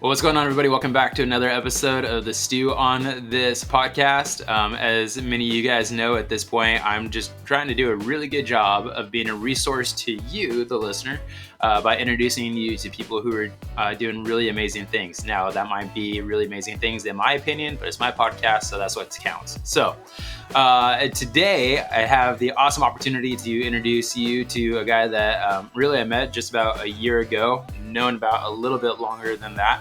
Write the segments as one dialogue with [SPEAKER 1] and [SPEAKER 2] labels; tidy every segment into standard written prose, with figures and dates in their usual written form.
[SPEAKER 1] Well, what's going on, everybody? Welcome back to another episode of the Stew on This podcast. As many of you guys know at this point, I'm just trying to do a really good job of being a resource to you, the listener, by introducing you to people who are doing really amazing things. Now, that might be really amazing things in my opinion, but it's my podcast, so that's what counts. So today, I have the awesome opportunity to introduce you to a guy that really I met just about a year ago, known about a little bit longer than that,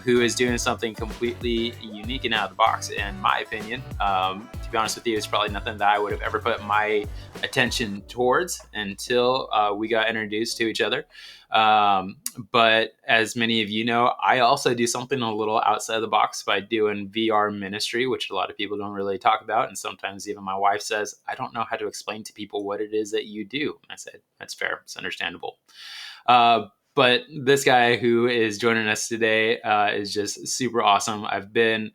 [SPEAKER 1] who is doing something completely unique and out of the box, in my opinion. To be honest with you, it's probably nothing that I would have ever put my attention towards until we got introduced to each other. But as many of you know, I also do something a little outside the box by doing VR ministry, which a lot of people don't really talk about. And sometimes even my wife says, I don't know how to explain to people what it is that you do. And I said, that's fair. It's understandable. But this guy who is joining us today is just super awesome. I've been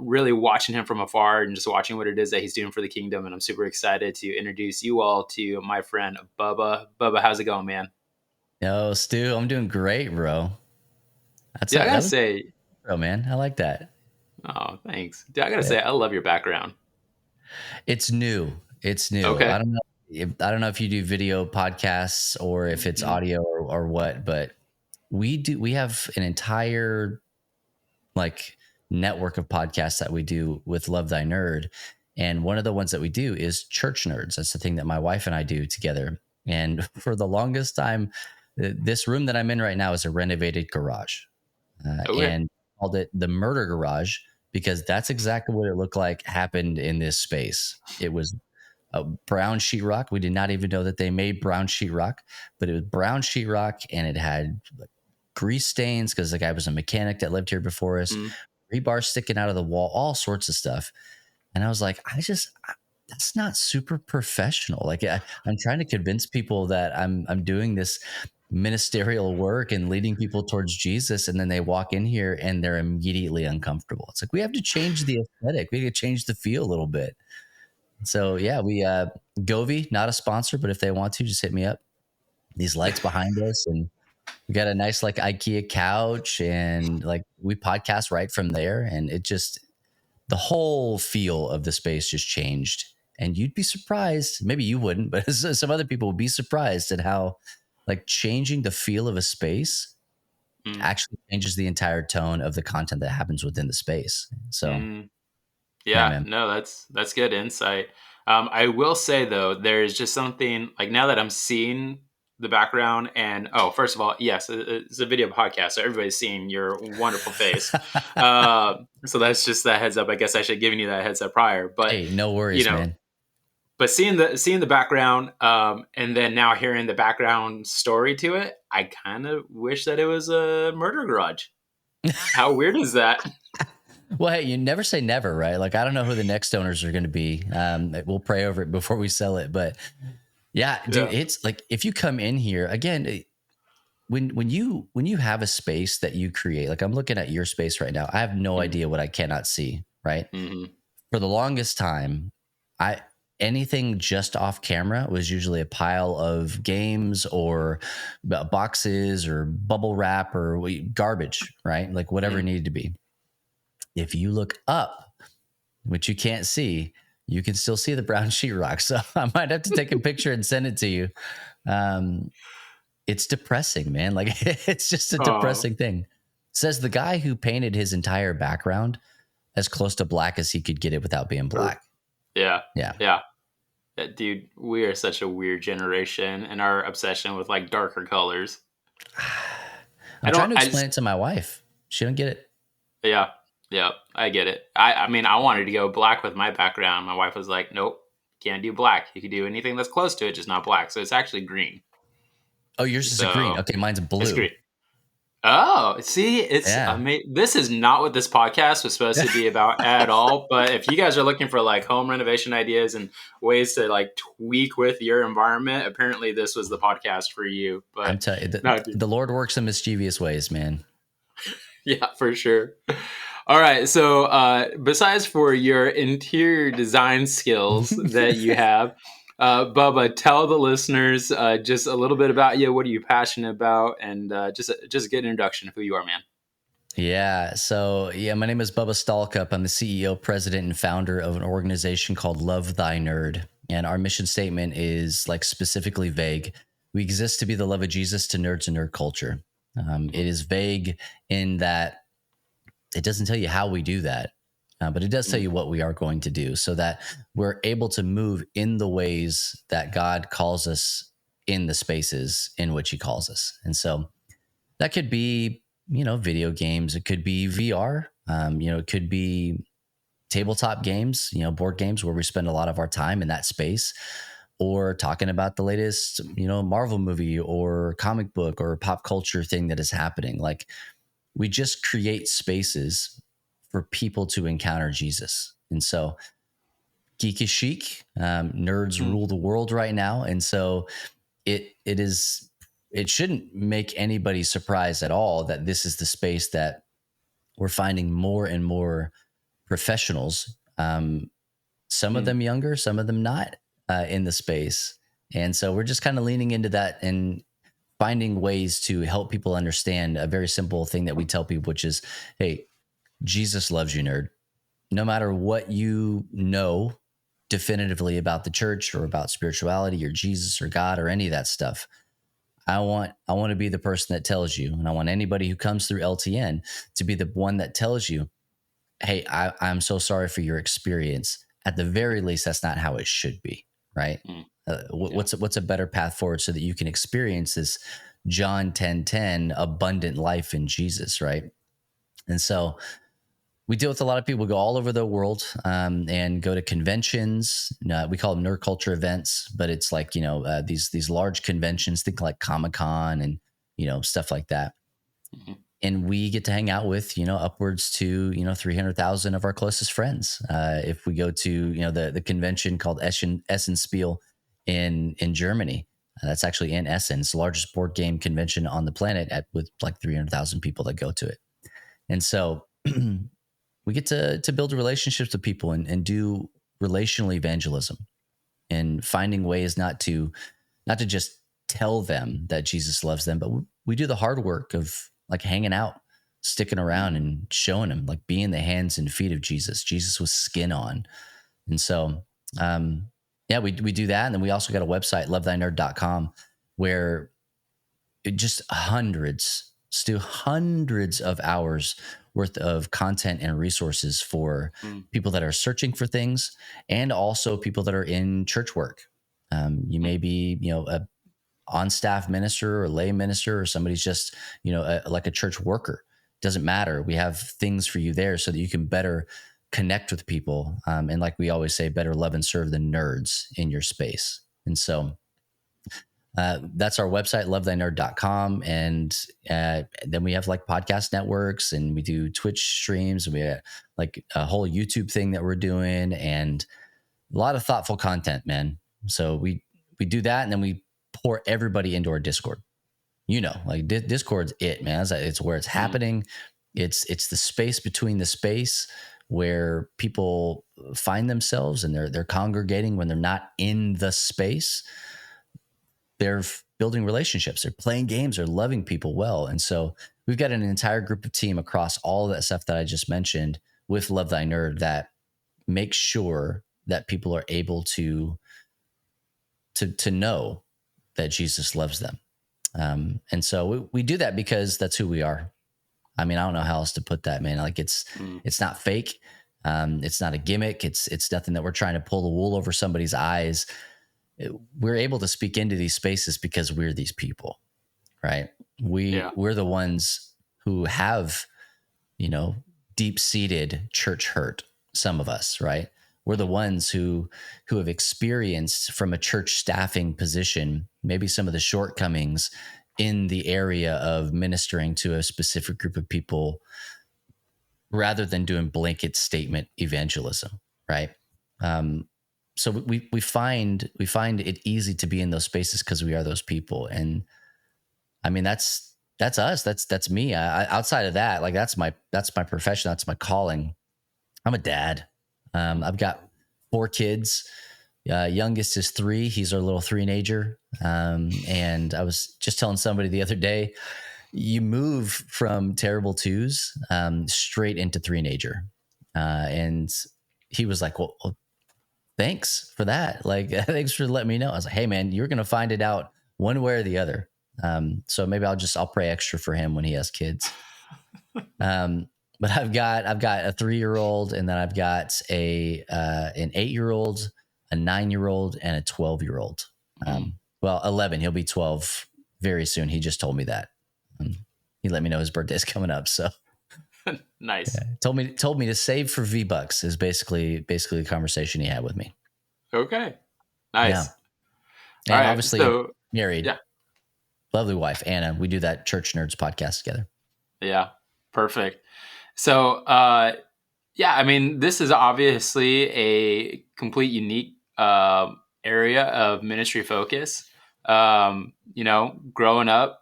[SPEAKER 1] really watching him from afar and just watching what it is that he's doing for the kingdom. And I'm super excited to introduce you all to my friend, Bubba. Bubba, how's it going, man?
[SPEAKER 2] Yo, Stu, I'm doing great, bro.
[SPEAKER 1] I gotta say,
[SPEAKER 2] bro, man, I like that.
[SPEAKER 1] Oh, thanks. Dude, I gotta say, I love your background.
[SPEAKER 2] It's new.
[SPEAKER 1] Okay.
[SPEAKER 2] I don't know if you do video podcasts or if it's audio or what, but we have an entire network of podcasts that we do with Love Thy Nerd. And one of the ones that we do is Church Nerds. That's the thing that my wife and I do together. And for the longest time, this room that I'm in right now is a renovated garage, and called it the Murder Garage because that's exactly what it looked like happened in this space. It was a brown sheetrock. We did not even know that they made brown sheetrock, but it was brown sheetrock, and it had grease stains because the guy was a mechanic that lived here before us. Rebar sticking out of the wall, all sorts of stuff. And I was like, that's not super professional. I'm trying to convince people that I'm doing this ministerial work and leading people towards Jesus, and then they walk in here and they're immediately uncomfortable. It's like we have to change the aesthetic. We have to change the feel a little bit. So yeah, we Govee, not a sponsor, but if they want to, just hit me up. These lights behind us, and we got a nice IKEA couch, and we podcast right from there, and it just the whole feel of the space just changed. And you'd be surprised, maybe you wouldn't, but some other people would be surprised at how changing the feel of a space actually changes the entire tone of the content that happens within the space. So
[SPEAKER 1] yeah, no, that's good insight. I will say though, there's just something now that I'm seeing the background, and first of all, yes, it's a video podcast, so everybody's seeing your wonderful face. So that's just that heads up. I guess I should have given you that heads up prior, but
[SPEAKER 2] hey, no worries, man.
[SPEAKER 1] But seeing the background, and then now hearing the background story to it, I kind of wish that it was a murder garage. How weird is that?
[SPEAKER 2] Well, hey, you never say never, right? I don't know who the next owners are going to be. We'll pray over it before we sell it. But yeah, dude, it's if you come in here again, when you have a space that you create, I'm looking at your space right now. I have no idea what I cannot see, right? For the longest time, anything just off camera was usually a pile of games or boxes or bubble wrap or garbage, right? Whatever it needed to be. If you look up, which you can't see, you can still see the brown sheetrock. So I might have to take a picture and send it to you. It's depressing, man. It's just a depressing thing. Says the guy who painted his entire background as close to black as he could get it without being black.
[SPEAKER 1] Yeah. Dude, we are such a weird generation in our obsession with darker colors.
[SPEAKER 2] I'm trying to explain it to my wife. She don't get it.
[SPEAKER 1] Yeah, I get it. I mean, I wanted to go black with my background. My wife was like, nope, can't do black. You can do anything that's close to it, just not black. So it's actually green.
[SPEAKER 2] Oh, yours is a green. Okay, mine's blue.
[SPEAKER 1] It's green. Oh, see, this is not what this podcast was supposed to be about at all. But if you guys are looking for home renovation ideas and ways to tweak with your environment, apparently this was the podcast for you. But
[SPEAKER 2] I'm telling you, the Lord works in mischievous ways, man.
[SPEAKER 1] Yeah, for sure. All right. So besides for your interior design skills that you have, Bubba, tell the listeners just a little bit about you. What are you passionate about? And just a good introduction of who you are, man.
[SPEAKER 2] Yeah. So, yeah, my name is Bubba Stallcup. I'm the CEO, president, and founder of an organization called Love Thy Nerd. And our mission statement is like specifically vague. We exist to be the love of Jesus to nerds and nerd culture. It is vague in that it doesn't tell you how we do that, but it does tell you what we are going to do so that we're able to move in the ways that God calls us in the spaces in which he calls us. And so that could be, video games. It could be VR. It could be tabletop games, board games where we spend a lot of our time in that space, or talking about the latest, Marvel movie or comic book or pop culture thing that is happening. Like, we just create spaces for people to encounter Jesus. And so geek is chic. Nerds rule the world right now. And so it shouldn't make anybody surprised at all that this is the space that we're finding more and more professionals, some of them younger, some of them not, in the space. And so we're just kind of leaning into that and finding ways to help people understand a very simple thing that we tell people, which is, hey, Jesus loves you, nerd. No matter what you know definitively about the church or about spirituality or Jesus or God or any of that stuff, I want to be the person that tells you, and I want anybody who comes through LTN to be the one that tells you, hey, I'm so sorry for your experience. At the very least, that's not how it should be, right? What's a better path forward so that you can experience this John 10:10 abundant life in Jesus, right? And so we deal with a lot of people who go all over the world, and go to conventions. We call them nerd culture events, but it's like, these large conventions, think like Comic-Con and, stuff like that. And we get to hang out with, upwards to, 300,000 of our closest friends. If we go to, the convention called Essenspiel in Germany, that's actually in Essen. It's the largest board game convention on the planet with like 300,000 people that go to it. And so we get to build relationships with people and do relational evangelism, and finding ways not to just tell them that Jesus loves them, but we do the hard work of like hanging out, sticking around and showing them, like being the hands and feet of Jesus with skin on. And so, we do that. And then we also got a website, lovethynerd.com, where it just hundreds of hours worth of content and resources for people that are searching for things, and also people that are in church work. You may be, a on staff minister or lay minister, or somebody's just, like a church worker. Doesn't matter. We have things for you there so that you can better connect with people. And like we always say, better love and serve the nerds in your space. And so that's our website, lovethynerd.com. And then we have like podcast networks, and we do Twitch streams, and we have like a whole YouTube thing that we're doing, and a lot of thoughtful content, man. So we do that, and then we pour everybody into our Discord. Like Discord's it, man. It's where it's happening. It's the space between the space where people find themselves, and they're congregating when they're not in the space. They're building relationships, they're playing games, they're loving people well. And so we've got an entire group of team across all of that stuff that I just mentioned with Love Thy Nerd that makes sure that people are able to know that Jesus loves them. And so we do that because that's who we are. I mean, I don't know how else to put that, man. Like it's not fake. It's not a gimmick. It's nothing that we're trying to pull the wool over somebody's eyes. We're able to speak into these spaces because we're these people, right? We're the ones who have, deep-seated church hurt. Some of us, right? We're the ones who have experienced from a church staffing position, maybe some of the shortcomings in the area of ministering to a specific group of people rather than doing blanket statement evangelism, right? So we find it easy to be in those spaces because we are those people. And I mean, that's us. That's me. Outside of that, like that's my profession. That's my calling. I'm a dad. I've got 4 kids. Youngest is 3. He's our little 3-nager. And I was just telling somebody the other day, you move from terrible twos straight into three-nager. And he was like, well, thanks for that. Like, thanks for letting me know. I was like, hey man, you're going to find it out one way or the other. So maybe I'll pray extra for him when he has kids. But I've got a 3-year-old, and then I've got an 8-year-old, a 9-year-old, and a 12-year-old. Well, 11. He'll be 12 very soon. He just told me that. He let me know his birthday's coming up. So
[SPEAKER 1] Nice.
[SPEAKER 2] yeah. Told me to save for V-Bucks is basically the conversation he had with me.
[SPEAKER 1] Okay. Nice.
[SPEAKER 2] Yeah. And
[SPEAKER 1] all right,
[SPEAKER 2] obviously
[SPEAKER 1] so
[SPEAKER 2] married.
[SPEAKER 1] yeah.
[SPEAKER 2] Lovely wife, Anna. We do that Church Nerds podcast together.
[SPEAKER 1] Yeah. Perfect. So, yeah, I mean, this is obviously a complete unique area of ministry focus. Growing up,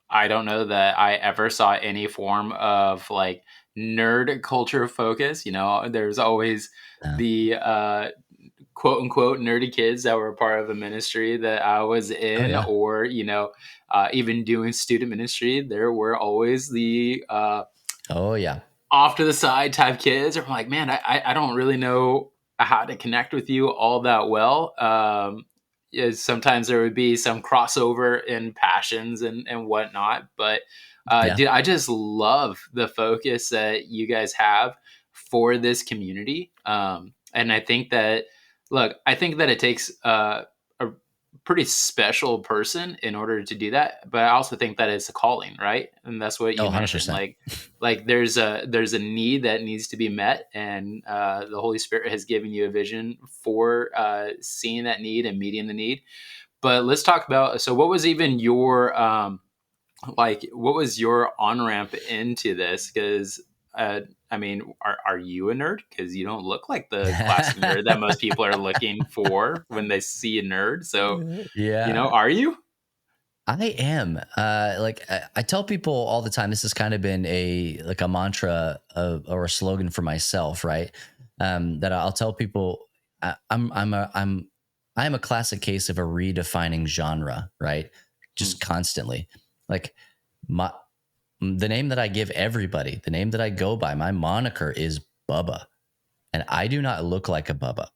[SPEAKER 1] I don't know that I ever saw any form of like nerd culture focus. There's always the quote unquote nerdy kids that were a part of a ministry that I was in, or even doing student ministry. There were always the off to the side type kids. I'm like, man, I don't really know how to connect with you all that well. Sometimes there would be some crossover in passions and whatnot, but dude, I just love the focus that you guys have for this community. And I think that it takes a pretty special person in order to do that, but I also think that it's a calling, right? And that's what you mentioned.
[SPEAKER 2] 100%.
[SPEAKER 1] Like there's a need that needs to be met, and the Holy Spirit has given you a vision for seeing that need and meeting the need. But let's talk about, so what was even your what was your on ramp into this? Because I mean, are you a nerd? Because you don't look like the classic nerd that most people are looking for when they see a nerd. So, are you?
[SPEAKER 2] I am. I tell people all the time, this has kind of been a mantra or a slogan for myself, right? That I'll tell people, I'm a classic case of a redefining genre, right? Just constantly, like the name that I give everybody, the name that I go by, my moniker is Bubba, and I do not look like a Bubba.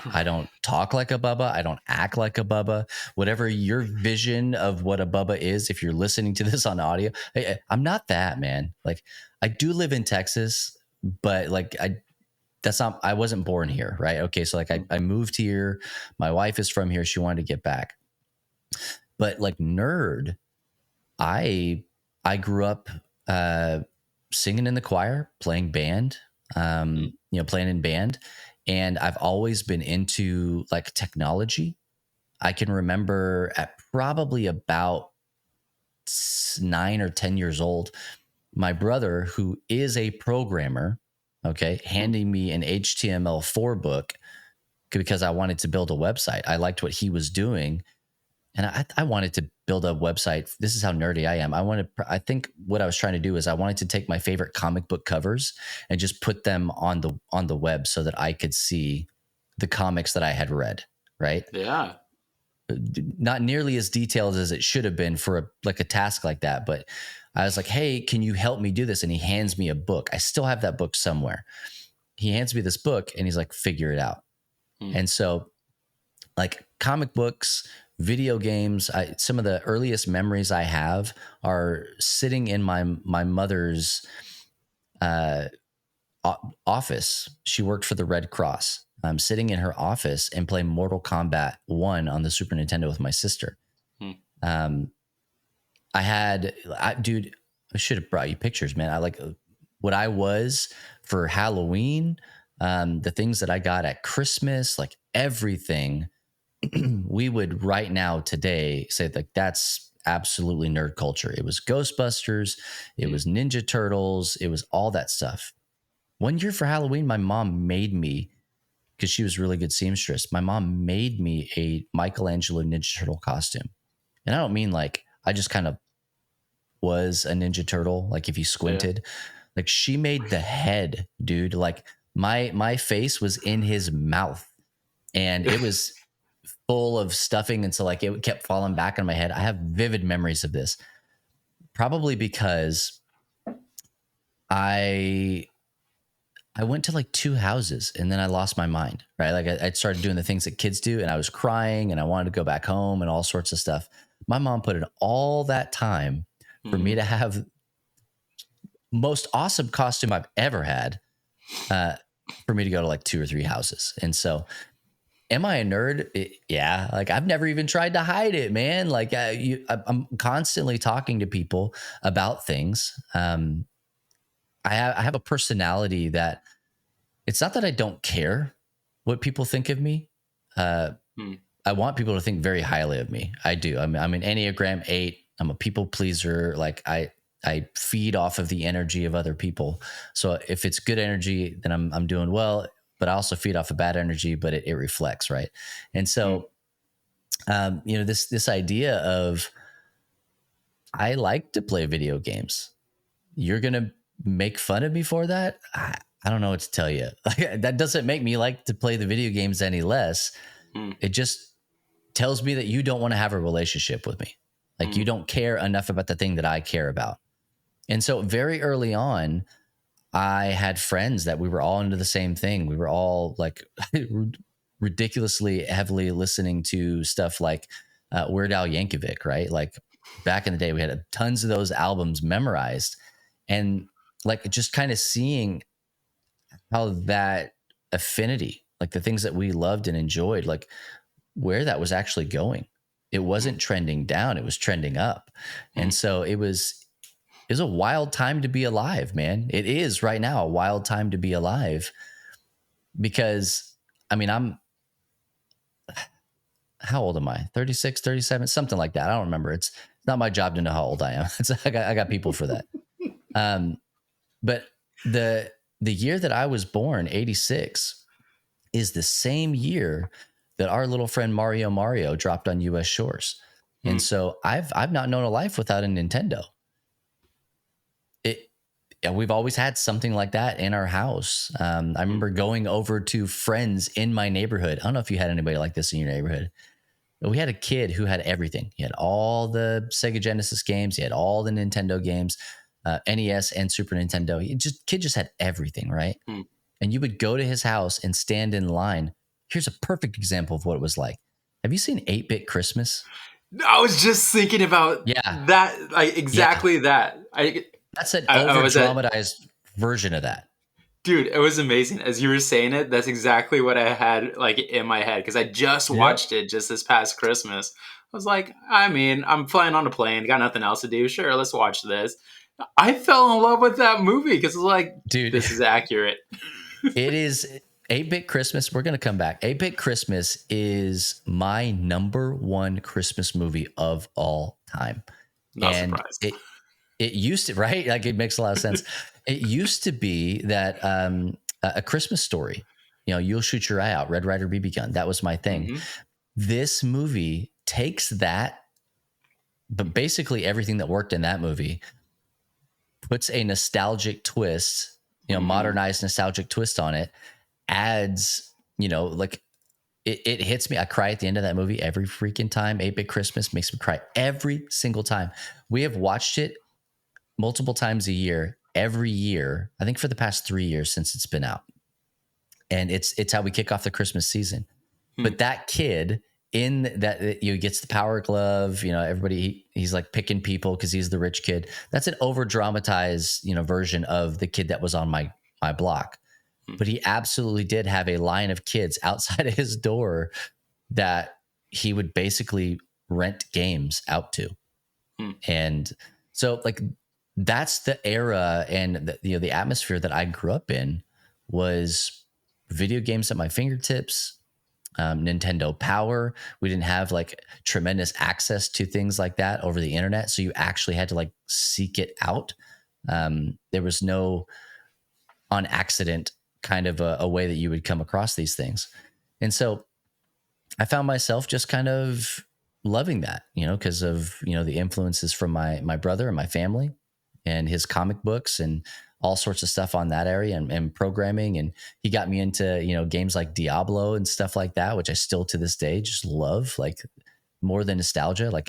[SPEAKER 2] I don't talk like a Bubba. I don't act like a Bubba. Whatever your vision of what a Bubba is, if you're listening to this on audio, I'm not that, man. Like, I do live in Texas, but I wasn't born here, right? Okay, so I moved here. My wife is from here. She wanted to get back. But like nerd, I grew up singing in the choir, playing band, playing in band. And I've always been into like technology. I can remember at probably about 9 or 10 years old, my brother, who is a programmer, handing me an HTML4 book because I wanted to build a website. I liked what he was doing. And I wanted to build a website. This is how nerdy I am. I think what I was trying to do is I wanted to take my favorite comic book covers and just put them on the web so that I could see the comics that I had read. Right?
[SPEAKER 1] Yeah.
[SPEAKER 2] Not nearly as detailed as it should have been for a task like that. But I was like, hey, can you help me do this? And he hands me a book. I still have that book somewhere. He hands me this book and he's like, figure it out. And so like comic books, video games, some of the earliest memories I have are sitting in my mother's office. She worked for the Red Cross. I'm sitting in her office and playing Mortal Kombat 1 on the Super Nintendo with my sister. Dude, I should have brought you pictures, man. I like what I was for Halloween, the things that I got at Christmas, like everything. We would right now today say like that's absolutely nerd culture. It was Ghostbusters, it was Ninja Turtles, it was all that stuff. One year for Halloween, my mom made me, because she was a really good seamstress, my mom made me a Michelangelo Ninja Turtle costume. And I don't mean like I just kind of was a Ninja Turtle, like if you squinted. Like she made the head, dude. Like my face was in his mouth and it was full of stuffing, and so like it kept falling back on my head. I have vivid memories of this. probably because I went to like 2 houses and then I lost my mind, right? Like I started doing the things that kids do and I was crying and I wanted to go back home and all sorts of stuff. My mom put in all that time for me to have most awesome costume I've ever had, for me to go to like 2 or 3 houses. And so, am I a nerd? Yeah. Like I've never even tried to hide it, man. Like I'm constantly talking to people about things. I have a personality that it's not that I don't care what people think of me. I want people to think very highly of me. I do. I'm an Enneagram 8. I'm a people pleaser. Like I feed off of the energy of other people. So if it's good energy, then I'm doing well. But I also feed off of bad energy, but it reflects, right? And so, this idea of I like to play video games. You're gonna make fun of me for that? I don't know what to tell you. That doesn't make me like to play the video games any less. It just tells me that you don't want to have a relationship with me. Like you don't care enough about the thing that I care about. And so very early on, I had friends that we were all into the same thing. We were all like ridiculously heavily listening to stuff like Weird Al Yankovic, right? Like back in the day, we had tons of those albums memorized, and like just kind of seeing how that affinity, like the things that we loved and enjoyed, like where that was actually going. It wasn't trending down; it was trending up, and so it was a wild time to be alive, man. It is right now a wild time to be alive because I mean, how old am I? 36, 37, something like that. I don't remember. It's not my job to know how old I am. I got people for that. But the year that I was born, 86, is the same year that our little friend Mario dropped on US shores. And so I've not known a life without a Nintendo. We've always had something like that in our house. I remember going over to friends in my neighborhood. I don't know if you had anybody like this in your neighborhood, but we had a kid who had everything. He had all the Sega Genesis games. He had all the Nintendo games, NES and Super Nintendo. Kid just had everything, right? And you would go to his house and stand in line. Here's a perfect example of what it was like. Have you seen 8-Bit Christmas?
[SPEAKER 1] I was just thinking about that, like exactly that.
[SPEAKER 2] That's an over dramatized version of that.
[SPEAKER 1] Dude, it was amazing. As you were saying it, that's exactly what I had like in my head because I just watched it just this past Christmas. I was like, I mean, I'm flying on a plane, got nothing else to do. Sure, let's watch this. I fell in love with that movie because it's like, dude, this is accurate.
[SPEAKER 2] It is 8-Bit Christmas. We're going to come back. 8-Bit Christmas is my number one Christmas movie of all time.
[SPEAKER 1] Not surprised.
[SPEAKER 2] It used to, right? Like it makes a lot of sense. It used to be that A Christmas Story, You'll Shoot Your Eye Out, Red Ryder BB Gun. That was my thing. This movie takes that, but basically everything that worked in that movie, puts a nostalgic twist, modernized nostalgic twist on it, adds, like it hits me. I cry at the end of that movie every freaking time. 8-Bit Christmas makes me cry every single time. We have watched it multiple times a year, every year, I think for the past 3 years since it's been out. And it's how we kick off the Christmas season. But that kid in that, gets the power glove, everybody, he's like picking people because he's the rich kid. That's an over dramatized, version of the kid that was on my block. But he absolutely did have a line of kids outside of his door that he would basically rent games out to. And so like, that's the era and the atmosphere that I grew up in was video games at my fingertips, Nintendo Power. We didn't have like tremendous access to things like that over the internet. So you actually had to like seek it out. There was no on accident kind of a way that you would come across these things. And so I found myself just kind of loving that, because of, the influences from my brother and my family and his comic books and all sorts of stuff on that area and programming. And he got me into, games like Diablo and stuff like that, which I still to this day just love, like more than nostalgia. Like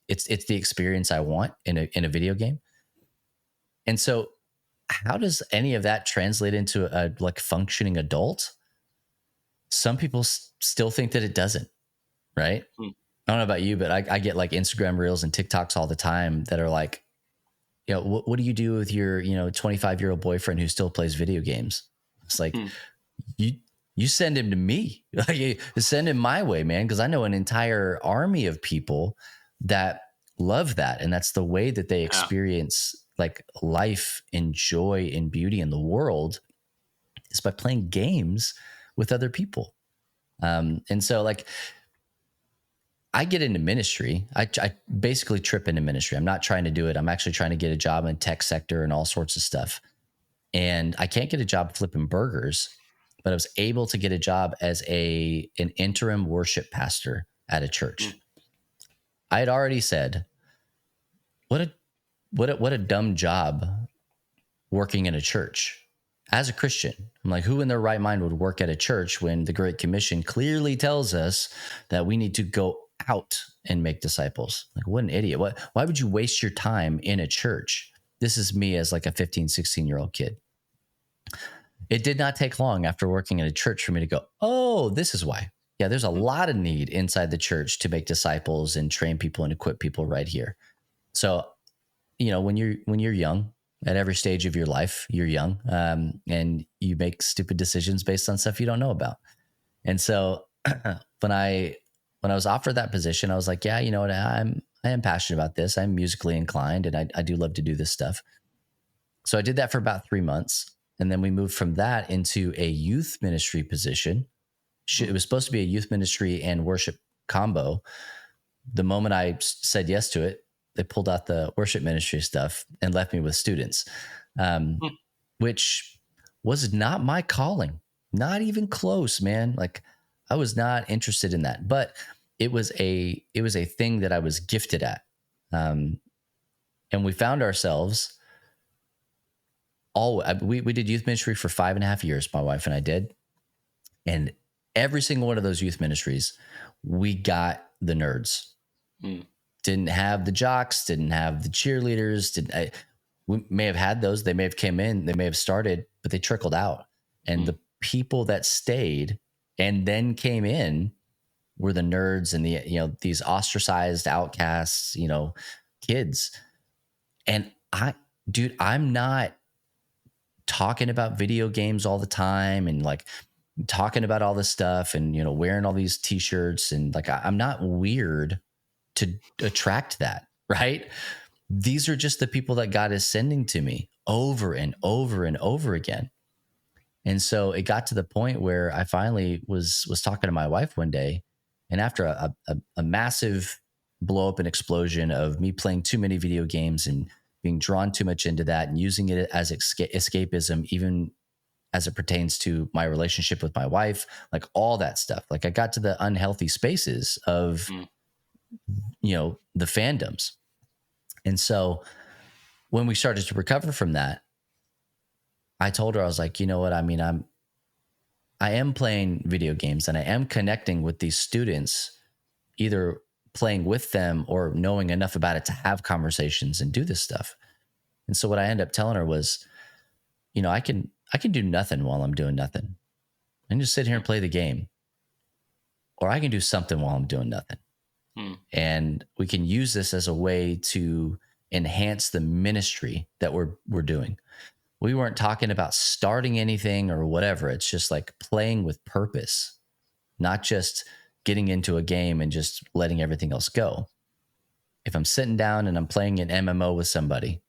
[SPEAKER 2] It's the experience I want in a video game. And so how does any of that translate into a like functioning adult? Some people still think that it doesn't, right?
[SPEAKER 1] Hmm.
[SPEAKER 2] I don't know about you, but I get like Instagram reels and TikToks all the time that are like, what do you do with your, 25-year-old boyfriend who still plays video games? It's like,
[SPEAKER 1] Hmm.
[SPEAKER 2] you you send him to me. Like, you send him my way, man, because I know an entire army of people that love that, and that's the way that they
[SPEAKER 1] Yeah.
[SPEAKER 2] experience like life and joy and beauty in the world is by playing games with other people. And so like I get into ministry. I basically trip into ministry. I'm not trying to do it. I'm actually trying to get a job in tech sector and all sorts of stuff. And I can't get a job flipping burgers, but I was able to get a job as an interim worship pastor at a
[SPEAKER 1] Hmm.
[SPEAKER 2] church. I had already said, what a what a dumb job working in a church. As a Christian, I'm like, who in their right mind would work at a church when the Great Commission clearly tells us that we need to go out and make disciples? Like, what an idiot. Why would you waste your time in a church? This is me as like a 15, 16-year-old kid. It did not take long after working in a church for me to go, oh, this is why. Yeah, there's a
[SPEAKER 1] Hmm.
[SPEAKER 2] lot of need inside the church to make disciples and train people and equip people right here. So, when you're young, at every stage of your life, you're young, and you make stupid decisions based on stuff you don't know about. And so, when I was offered that position, I was like, yeah, you know what, I am passionate about this. I'm musically inclined, and I do love to do this stuff. So I did that for about 3 months. And then we moved from that into a youth ministry position. It
[SPEAKER 1] Hmm.
[SPEAKER 2] was supposed to be a youth ministry and worship combo. The moment I said yes to it, they pulled out the worship ministry stuff and left me with students, um,
[SPEAKER 1] Hmm.
[SPEAKER 2] which was not my calling, not even close, man. Like I was not interested in that, but it was a thing that I was gifted at. Um, and we found ourselves we did youth ministry for 5.5 years. My wife and I did, and every single one of those youth ministries, we got the nerds.
[SPEAKER 1] Hmm.
[SPEAKER 2] Didn't have the jocks, didn't have the cheerleaders. We may have had those. They may have came in, they may have started, but they trickled out. And
[SPEAKER 1] Hmm.
[SPEAKER 2] the people that stayed and then came in were the nerds and these ostracized outcasts, kids. And dude, I'm not talking about video games all the time and like talking about all this stuff and wearing all these t-shirts and like I'm not weird to attract that, right? These are just the people that God is sending to me over and over and over again. And so it got to the point where I finally was talking to my wife one day, and after a massive blow up and explosion of me playing too many video games and being drawn too much into that and using it as escapism, even as it pertains to my relationship with my wife, like all that stuff. Like I got to the unhealthy spaces of,
[SPEAKER 1] Hmm.
[SPEAKER 2] the fandoms. And so when we started to recover from that, I told her, I was like, you know what? I mean, I am playing video games and I am connecting with these students, either playing with them or knowing enough about it to have conversations and do this stuff. And so what I ended up telling her was, I can do nothing while I'm doing nothing. I can just sit here and play the game, or I can do something while I'm doing nothing.
[SPEAKER 1] Hmm.
[SPEAKER 2] And we can use this as a way to enhance the ministry that we're doing. We weren't talking about starting anything or whatever. It's just like playing with purpose, not just getting into a game and just letting everything else go. If I'm sitting down and I'm playing an MMO with somebody,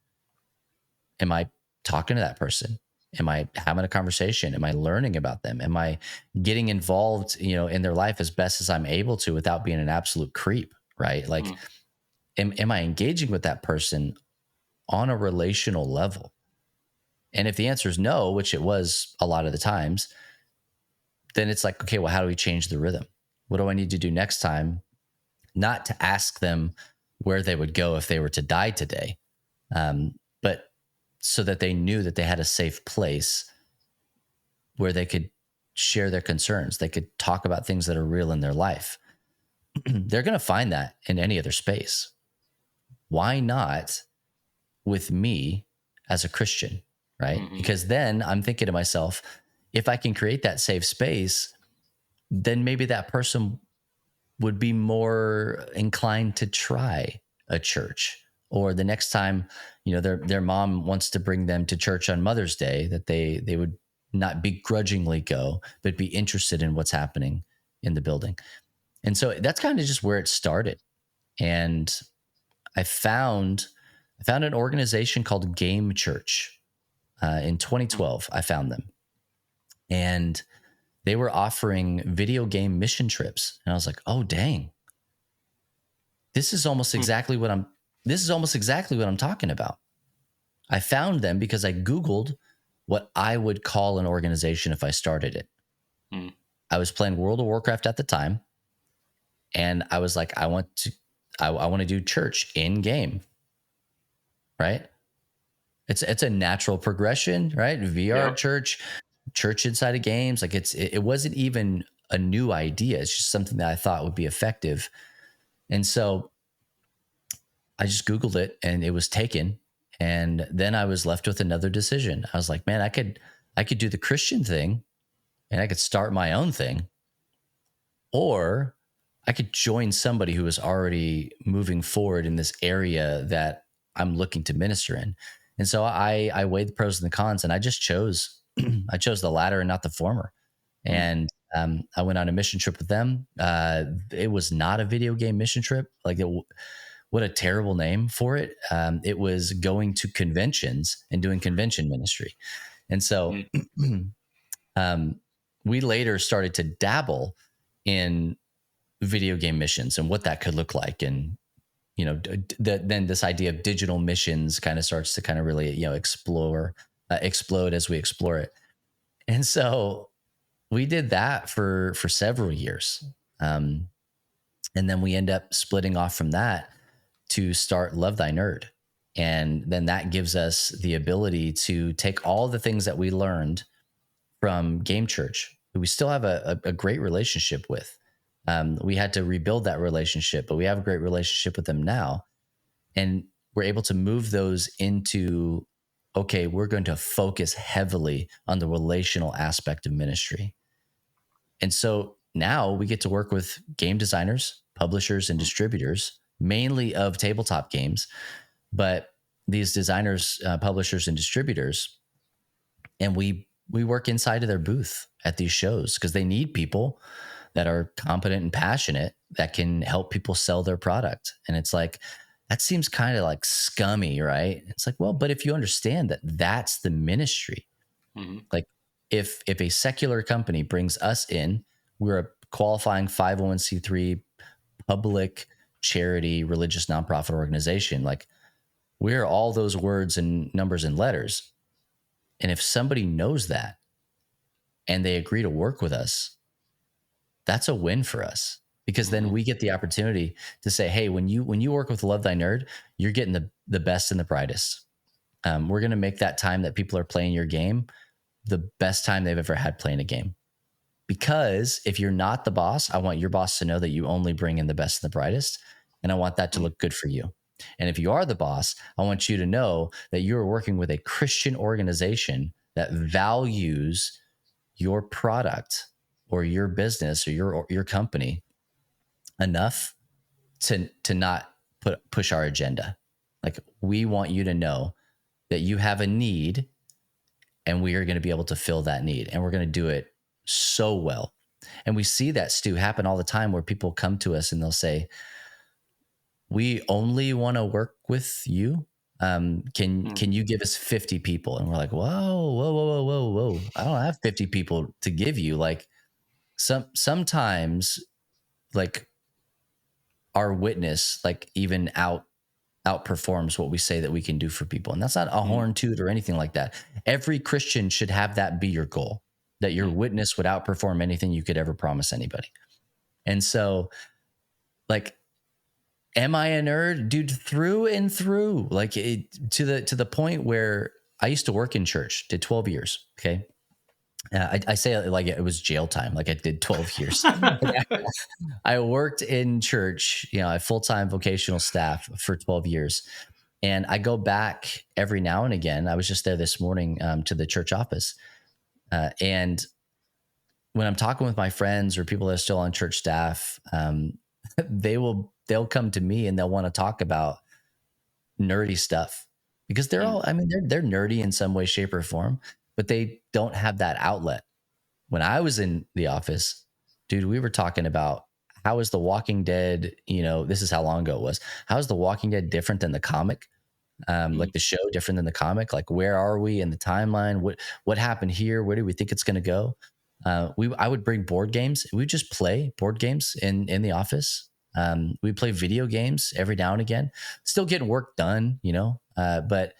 [SPEAKER 2] am I talking to that person? Am I having a conversation? Am I learning about them? Am I getting involved, in their life as best as I'm able to without being an absolute creep, right?
[SPEAKER 1] Hmm.
[SPEAKER 2] Like, am I engaging with that person on a relational level? And if the answer is no, which it was a lot of the times, then it's like, okay, well, how do we change the rhythm? What do I need to do next time? Not to ask them where they would go if they were to die today, but so that they knew that they had a safe place where they could share their concerns. They could talk about things that are real in their life. They're going to find that in any other space. why not with me as a Christian, right?
[SPEAKER 1] Mm-hmm.
[SPEAKER 2] Because then I'm thinking to myself, if I can create that safe space, then maybe that person would be more inclined to try a church. Or the next time, their mom wants to bring them to church on Mother's Day, that they would not begrudgingly go, but be interested in what's happening in the building. And so that's kind of just where it started. And I found an organization called Game Church in 2012. I found them, and they were offering video game mission trips, and I was like, "Oh, dang! This is almost exactly what I'm. This is almost exactly what I'm talking about." I found them because I Googled what I would call an organization if I started it.
[SPEAKER 1] Mm.
[SPEAKER 2] I was playing World of Warcraft at the time, and I was like, I want to do church in game, right? It's a natural progression, right? VR
[SPEAKER 1] Yep.
[SPEAKER 2] church inside of games. Like it wasn't even a new idea. It's just something that I thought would be effective. And so I just Googled it and it was taken. And then I was left with another decision. I was like, man, I could do the Christian thing and I could start my own thing, or I could join somebody who is already moving forward in this area that I'm looking to minister in. And so I weighed the pros and the cons, and I just chose I chose the latter and not the former.
[SPEAKER 1] Mm.
[SPEAKER 2] And I went on a mission trip with them. It was not a video game mission trip. What a terrible name for it. It was going to conventions and doing convention ministry. And so um, we later started to dabble in video game missions and what that could look like. And, then this idea of digital missions kind of starts to kind of really, explode as we explore it. And so we did that for several years. And then we end up splitting off from that to start Love Thy Nerd. And then that gives us the ability to take all the things that we learned from Game Church, who we still have a great relationship with. We had to rebuild that relationship, but we have a great relationship with them now. And we're able to move those into, okay, we're going to focus heavily on the relational aspect of ministry. And so now we get to work with game designers, publishers, and distributors, mainly of tabletop games. But these designers, publishers, and distributors, and we work inside of their booth at these shows because they need people that are competent and passionate that can help people sell their product. And it's like, that seems kind of like scummy, right? It's like, well, but if you understand that that's the ministry, like if a secular company brings us in, we're a qualifying 501c3 public charity religious nonprofit organization. Like we're all those words and numbers and letters. And if somebody knows that and they agree to work with us, that's a win for us, because then we get the opportunity to say, hey, when you work with Love Thy Nerd, you're getting the best and the brightest. We're going to make that time that people are playing your game the best time they've ever had playing a game. Because if you're not the boss, I want your boss to know that you only bring in the best and the brightest. And I want that to look good for you. And if you are the boss, I want you to know that you're working with a Christian organization that values your product or your business or your company enough to not push our agenda. Like we want you to know that you have a need and we are going to be able to fill that need, and we're going to do it so well. And we see that, Stu, happen all the time where people come to us and they'll say, we only want to work with you. Can you give us 50 people? And we're like, whoa. I don't have 50 people to give you. Like sometimes like our witness, like even outperforms what we say that we can do for people. And that's not a horn toot or anything like that. Every Christian should have that be your goal, that your witness would outperform anything you could ever promise anybody. And so like, am I a nerd? Dude, through and through, like to the point where I used to work in church, did 12 years. Okay. I say it like it was jail time, like I did 12 years. I worked in church, a full-time vocational staff for 12 years. And I go back every now and again. I was just there this morning to the church office. And when I'm talking with my friends or people that are still on church staff, they'll come to me and they'll want to talk about nerdy stuff because they're
[SPEAKER 1] Mm,
[SPEAKER 2] all, I mean, they're nerdy in some way, shape, or form, but they don't have that outlet. When I was in the office, dude, we were talking about how is The Walking Dead, this is how long ago it was. How is The Walking Dead different than the comic?
[SPEAKER 1] mm,
[SPEAKER 2] Like the show different than the comic? Like where are we in the timeline? What happened here? Where do we think it's going to go? I would bring board games. We just play board games in the office. We play video games every now and again. Still getting work done, but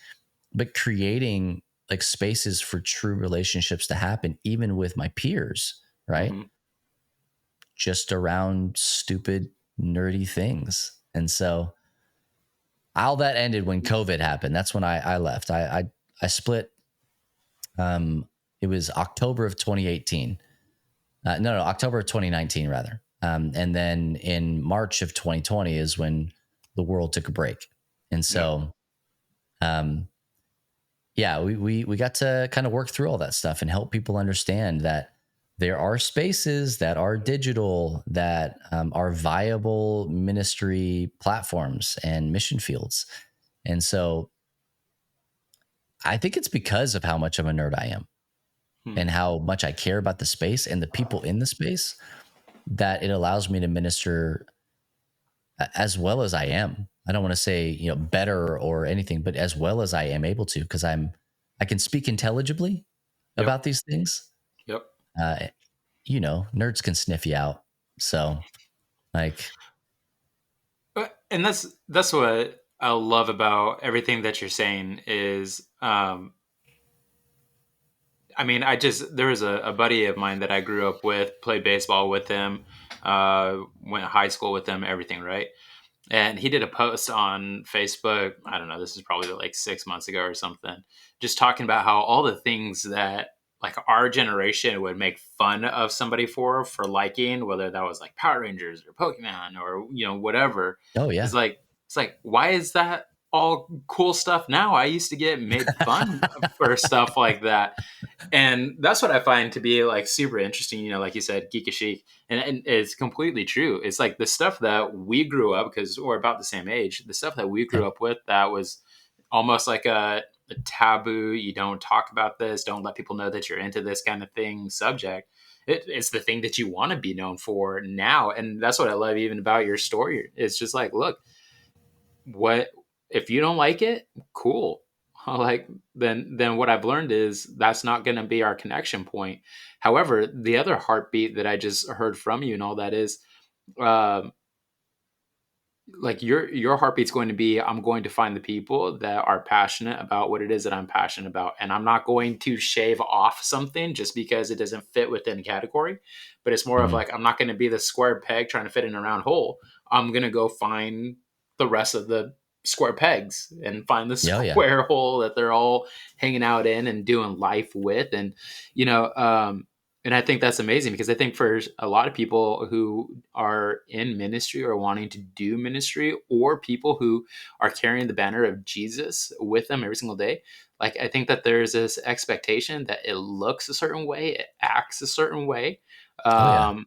[SPEAKER 2] creating like spaces for true relationships to happen, even with my peers, right?
[SPEAKER 1] mm-hmm.
[SPEAKER 2] Just around stupid, nerdy things. And so all that ended when COVID happened. That's when I left. I split. Um, it was October of 2018. No, October of 2019 rather. And then in March of 2020 is when the world took a break. And
[SPEAKER 1] Yep.
[SPEAKER 2] so, um, yeah, we got to kind of work through all that stuff and help people understand that there are spaces that are digital that are viable ministry platforms and mission fields. And so I think it's because of how much of a nerd I am
[SPEAKER 1] Hmm.
[SPEAKER 2] and how much I care about the space and the people in the space that it allows me to minister as well as I am. I don't want to say, better or anything, but as well as I am able to, because I can speak intelligibly
[SPEAKER 1] Yep.
[SPEAKER 2] about these things.
[SPEAKER 1] Yep.
[SPEAKER 2] Uh, nerds can sniff you out. So like,
[SPEAKER 1] And that's what I love about everything that you're saying is I mean, there was a buddy of mine that I grew up with, played baseball with him, went to high school with him, everything, right? And he did a post on Facebook. I don't know, this is probably like 6 months ago or something, just talking about how all the things that like our generation would make fun of somebody for liking, whether that was like Power Rangers or Pokemon or whatever,
[SPEAKER 2] oh
[SPEAKER 1] is
[SPEAKER 2] yeah.
[SPEAKER 1] like it's like why is that all cool stuff now? I used to get made fun for stuff like that, and that's what I find to be like super interesting. Like you said, geek chic, and it's completely true. It's like the stuff that we grew up because we're about the same age. The stuff that we grew
[SPEAKER 2] Yep.
[SPEAKER 1] up with that was almost like a taboo. You don't talk about this. Don't let people know that you're into this kind of thing. Subject. It's the thing that you want to be known for now, and that's what I love even about your story. It's just like, look, what if you don't like it? Cool. Like then what I've learned is that's not going to be our connection point. However, the other heartbeat that I just heard from you and all that is um, like your heartbeat's going to be I'm going to find the people that are passionate about what it is that I'm passionate about, and I'm not going to shave off something just because it doesn't fit within a category, but it's more of
[SPEAKER 2] Mhm.
[SPEAKER 1] like I'm not going to be the square peg trying to fit in a round hole. I'm going to go find the rest of the square pegs and find the
[SPEAKER 2] Yeah, oh, yeah.
[SPEAKER 1] square hole that they're all hanging out in and doing life with. And you know and I think that's amazing because I think for a lot of people who are in ministry or wanting to do ministry, or people who are carrying the banner of Jesus with them every single day, like I think that there's this expectation that it looks a certain way, it acts a certain way,
[SPEAKER 2] Oh yeah.
[SPEAKER 1] um,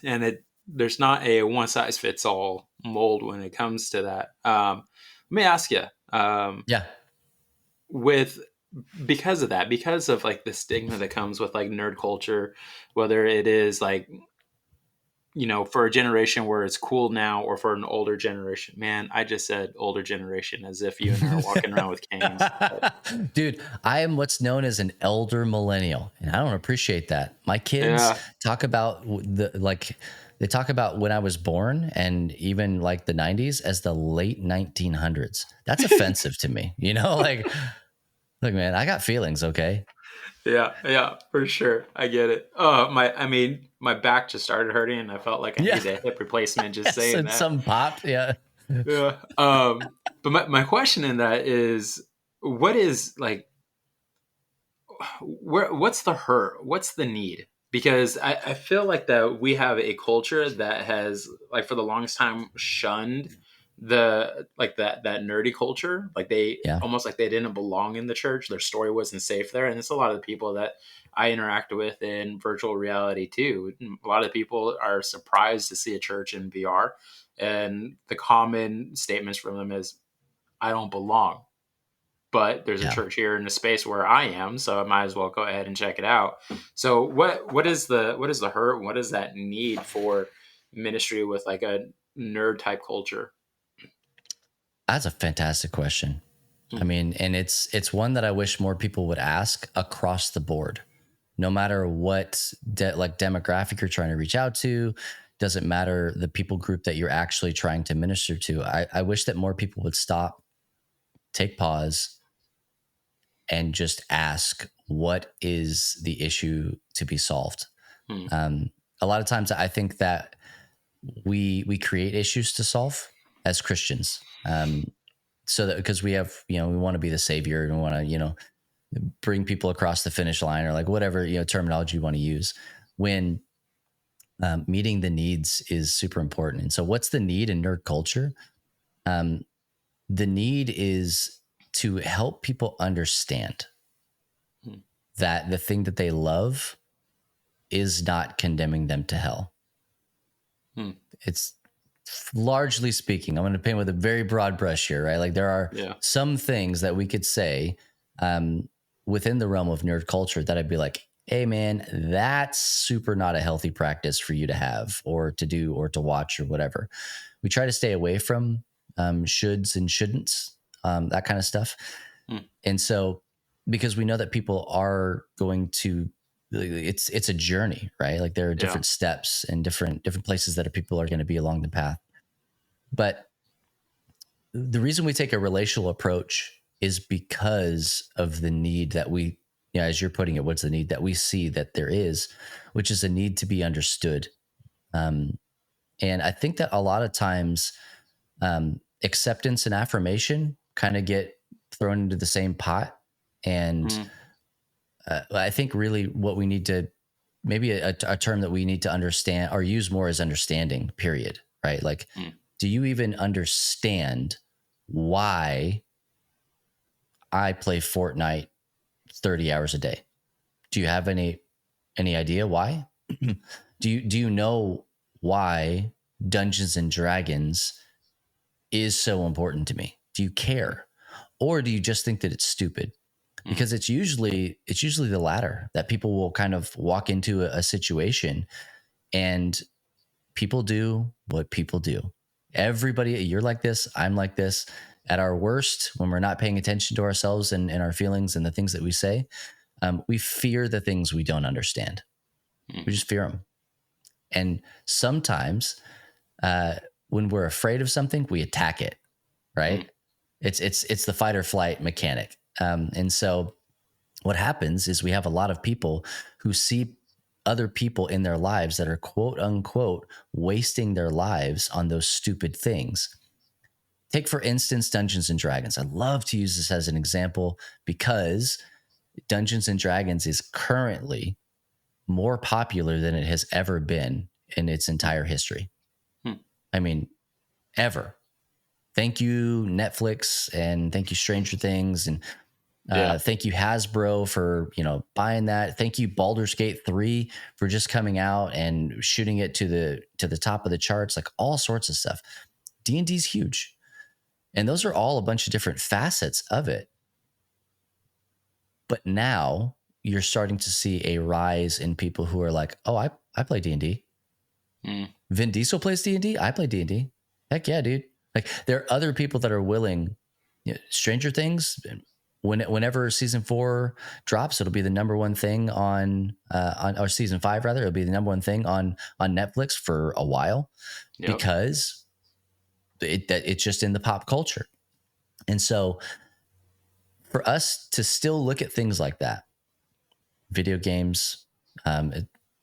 [SPEAKER 1] and there's not a one size fits all mold when it comes to that. Let me ask you,
[SPEAKER 2] Yeah.
[SPEAKER 1] with because of that, because of like the stigma that comes with like nerd culture, whether it is like for a generation where it's cool now or for an older generation. Man, I just said older generation as if you and I are walking around with canes. But
[SPEAKER 2] Dude, I am what's known as an elder millennial, and I don't appreciate that. My kids
[SPEAKER 1] yeah.
[SPEAKER 2] talk about they talk about when I was born and even like the 90s as the late 1900s. That's offensive to me. Like look, man, I got feelings, okay?
[SPEAKER 1] Yeah, for sure. I get it. I mean, my back just started hurting and I felt like I
[SPEAKER 2] Yeah.
[SPEAKER 1] needed a hip replacement just
[SPEAKER 2] Yes,
[SPEAKER 1] saying
[SPEAKER 2] and
[SPEAKER 1] that.
[SPEAKER 2] some popped. Yeah.
[SPEAKER 1] Yeah. But my question in that is what is like what's the hurt? What's the need? Because I feel like that we have a culture that has, like, for the longest time shunned the like that nerdy culture. Like, they
[SPEAKER 2] Yeah.
[SPEAKER 1] almost like they didn't belong in the church. Their story wasn't safe there, and it's a lot of the people that I interact with in virtual reality too. A lot of people are surprised to see a church in VR, and the common statements from them is, "I don't belong." But there's a
[SPEAKER 2] Yeah.
[SPEAKER 1] church here in the space where I am, so I might as well go ahead and check it out. So what is the hurt? What is that need for ministry with like a nerd type culture?
[SPEAKER 2] That's a fantastic question. I
[SPEAKER 1] Hmm.
[SPEAKER 2] mean, and it's one that I wish more people would ask across the board, no matter what like demographic you're trying to reach out to. Doesn't matter the people group that you're actually trying to minister to. I wish that more people would stop, take pause, and just ask, what is the issue to be solved?
[SPEAKER 1] Hmm.
[SPEAKER 2] Um, a lot of times, I think that we create issues to solve as Christians. So that because we have, we want to be the savior and we want to, bring people across the finish line, or like whatever, terminology you want to use, when meeting the needs is super important. And so what's the need in nerd culture? Um, the need is to help people understand
[SPEAKER 1] Hmm.
[SPEAKER 2] that the thing that they love is not condemning them to hell.
[SPEAKER 1] Hmm.
[SPEAKER 2] It's, largely speaking, I'm going to paint with a very broad brush here, right? Like, there are
[SPEAKER 1] Yeah.
[SPEAKER 2] some things that we could say um, within the realm of nerd culture that I'd be like, hey, man, that's super not a healthy practice for you to have or to do or to watch or whatever. We try to stay away from shoulds and shouldn'ts, that kind of stuff.
[SPEAKER 1] Hmm.
[SPEAKER 2] And so, because we know that people are going to, it's a journey, right? Like, there are
[SPEAKER 1] Yeah.
[SPEAKER 2] different steps and different places that people are going to be along the path. But the reason we take a relational approach is because of the need that we, yeah, as you're putting it, what's the need that we see that there is, which is a need to be understood. Um, and I think that a lot of times acceptance and affirmation kind of get thrown into the same pot. And
[SPEAKER 1] Hmm.
[SPEAKER 2] I think really what we need to, maybe a term that we need to understand or use more is understanding, period. Right? Like,
[SPEAKER 1] Hmm.
[SPEAKER 2] do you even understand why I play Fortnite 30 hours a day? Do you have any idea why? Do you know why Dungeons and Dragons is so important to me? Do you care? Or do you just think that it's stupid?
[SPEAKER 1] Hmm.
[SPEAKER 2] Because it's usually the latter, that people will kind of walk into a situation, and people do what people do. Everybody, you're like this, I'm like this. At our worst, when we're not paying attention to ourselves and our feelings and the things that we say, we fear the things we don't understand. We
[SPEAKER 1] Hmm.
[SPEAKER 2] just fear them. And sometimes when we're afraid of something, we attack it,
[SPEAKER 1] Hmm.
[SPEAKER 2] right? It's the fight or flight mechanic. And so what happens is we have a lot of people who see other people in their lives that are quote unquote wasting their lives on those stupid things. Take, for instance, Dungeons and Dragons. I love to use this as an example because Dungeons and Dragons is currently more popular than it has ever been in its entire history.
[SPEAKER 1] Hmm.
[SPEAKER 2] I mean, ever. Thank you, Netflix, and thank you, Stranger Things, and
[SPEAKER 1] Yeah.
[SPEAKER 2] thank you, Hasbro, for buying that. Thank you, Baldur's Gate 3, for just coming out and shooting it to the top of the charts. Like, all sorts of stuff. D&D is huge, and those are all a bunch of different facets of it. But now you're starting to see a rise in people who are like, oh, I play D&D.
[SPEAKER 1] Hmm.
[SPEAKER 2] Vin Diesel plays D&D. I play D&D. Heck yeah, dude. Like, there are other people that are willing. Stranger Things, whenever season 4 drops, it'll be the number one thing on or season 5 rather, it'll be the number one thing on Netflix for a while,
[SPEAKER 1] Yep.
[SPEAKER 2] because it's just in the pop culture. And so, for us to still look at things like that, video games, um,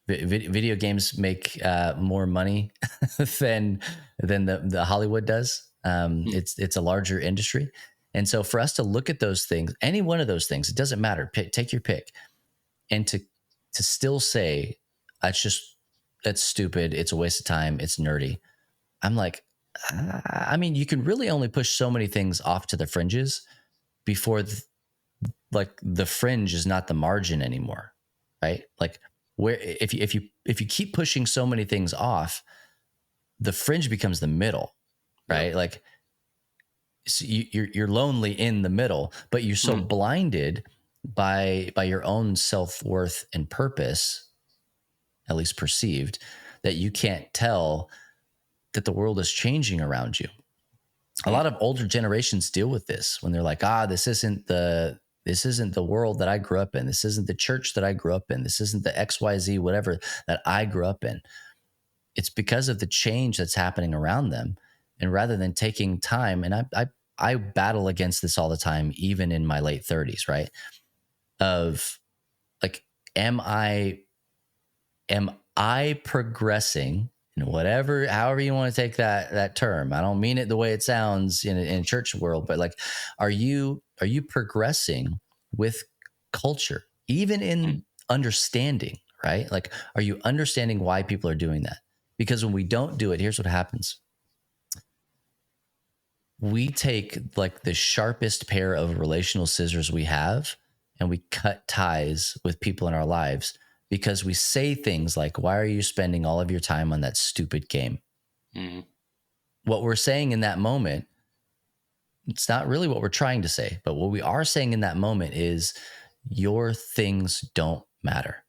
[SPEAKER 2] video games make more money than the Hollywood does.
[SPEAKER 1] Hmm.
[SPEAKER 2] It's a larger industry, And so for us to look at those things, any one of those things, it doesn't matter, take your pick, and to still say, that's stupid, it's a waste of time, it's nerdy. I'm like, I mean, you can really only push so many things off to the fringes before the fringe is not the margin anymore, right? Like, where if you keep pushing so many things off, the fringe becomes the middle, right? Yep. Like, so you're lonely in the middle, but you're so blinded by your own self-worth and purpose, at least perceived, that you can't tell that the world is changing around you. A lot of older generations deal with this when they're like, this isn't the world that I grew up in. This isn't the church that I grew up in. This isn't the XYZ, whatever that I grew up in. It's because of the change that's happening around them. And rather than taking time, and I battle against this all the time, even in my late 30s, right? Of like, am I progressing in however you want to take that term? I don't mean it the way it sounds in church world, but like, are you progressing with culture, even in understanding, right? Like, are you understanding why people are doing that? Because when we don't do it, here's what happens. We take like the sharpest pair of relational scissors we have, and we cut ties with people in our lives because we say things like, why are you spending all of your time on that stupid game? Mm-hmm. What we're saying in that moment, it's not really what we're trying to say, but what we are saying in that moment is, your things don't matter.